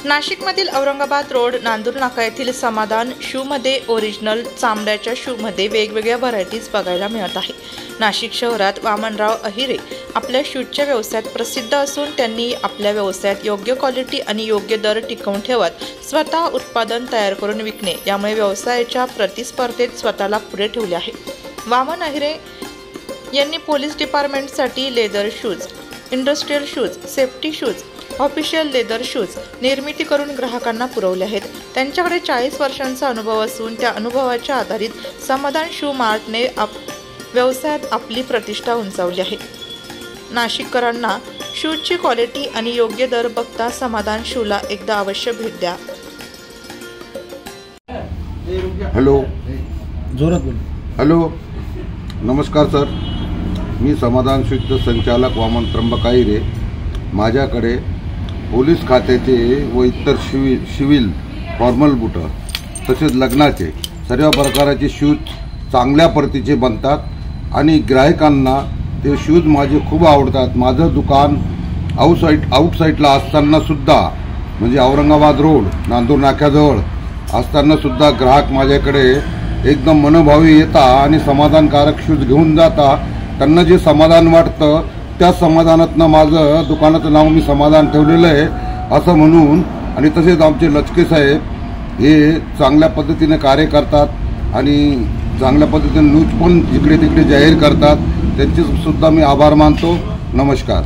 नाशिकमधील औरंगाबाद रोड नांदूर नाका येथील समाधान शूमध्ये ओरिजिनल चामड्याच्या शूमध्ये वेगवेगळ्या व्हरायटीज बघायला मिळत आहे। नाशिक शहरात वामनराव अहिरे आपल्या शूजच्या व्यवसायात प्रसिद्ध असून त्यांनी आपल्या व्यवसायात योग्य क्वालिटी आणि योग्य दर टिकवून ठेवत स्वतः उत्पादन तयार करून विकणे, यामुळे व्यवसायाच्या प्रतिस्पर्धेत स्वतःला पुढे ठेवले आहे। वामन अहिरे यांनी पोलीस डिपार्टमेंटसाठी leather shoes, industrial shoes, safety shoes, official leather shoes निर्मिती करून ग्राहकांना पुरवले आहेत। त्यांच्याकडे 40 वर्षांचा अनुभव असून त्या अनुभवाच्या आधारित समाधान शू मार्टने व्यवसायात आपली प्रतिष्ठा उंचावली आहे। नाशिककरांना शूजची क्वालिटी आणि योग्य दर बघता समाधान शूला एकदा अवश्य भेट द्या। हॅलो, जोरात बोल। हॅलो, नमस्कार सर, मी समाधान शूजचे संचालक वामन त्र्यंबक अहिरे। माझ्याकडे पोलीस खात्याचे व इतर सिव्हिल फॉर्मल बूट तसेच लग्नाचे सर्व प्रकारचे शूज चांगल्या प्रतीचे बनतात आणि ग्राहकांना ते शूज माझे खूप आवडतात। माझं दुकान आउटसाईडला असताना सुद्धा, म्हणजे औरंगाबाद रोड नांदूर नाक्याजवळ असताना सुद्धा ग्राहक माझ्याकडे एकदम मनोभावी येतात आणि समाधानकारक शूज घेऊन जातात। त्यांना जे समाधान वाटतं त्या समाधानातनं माझं दुकानाचं नाव मी समाधान ठेवलेलं आहे असं म्हणून। आणि तसेच आमचे लचके साहेब हे चांगल्या पद्धतीने कार्य करतात आणि चांगल्या पद्धतीने न्यूज पण जिकडे तिकडे जाहीर करतात, त्यांचे सुद्धा मी आभार मानतो। नमस्कार।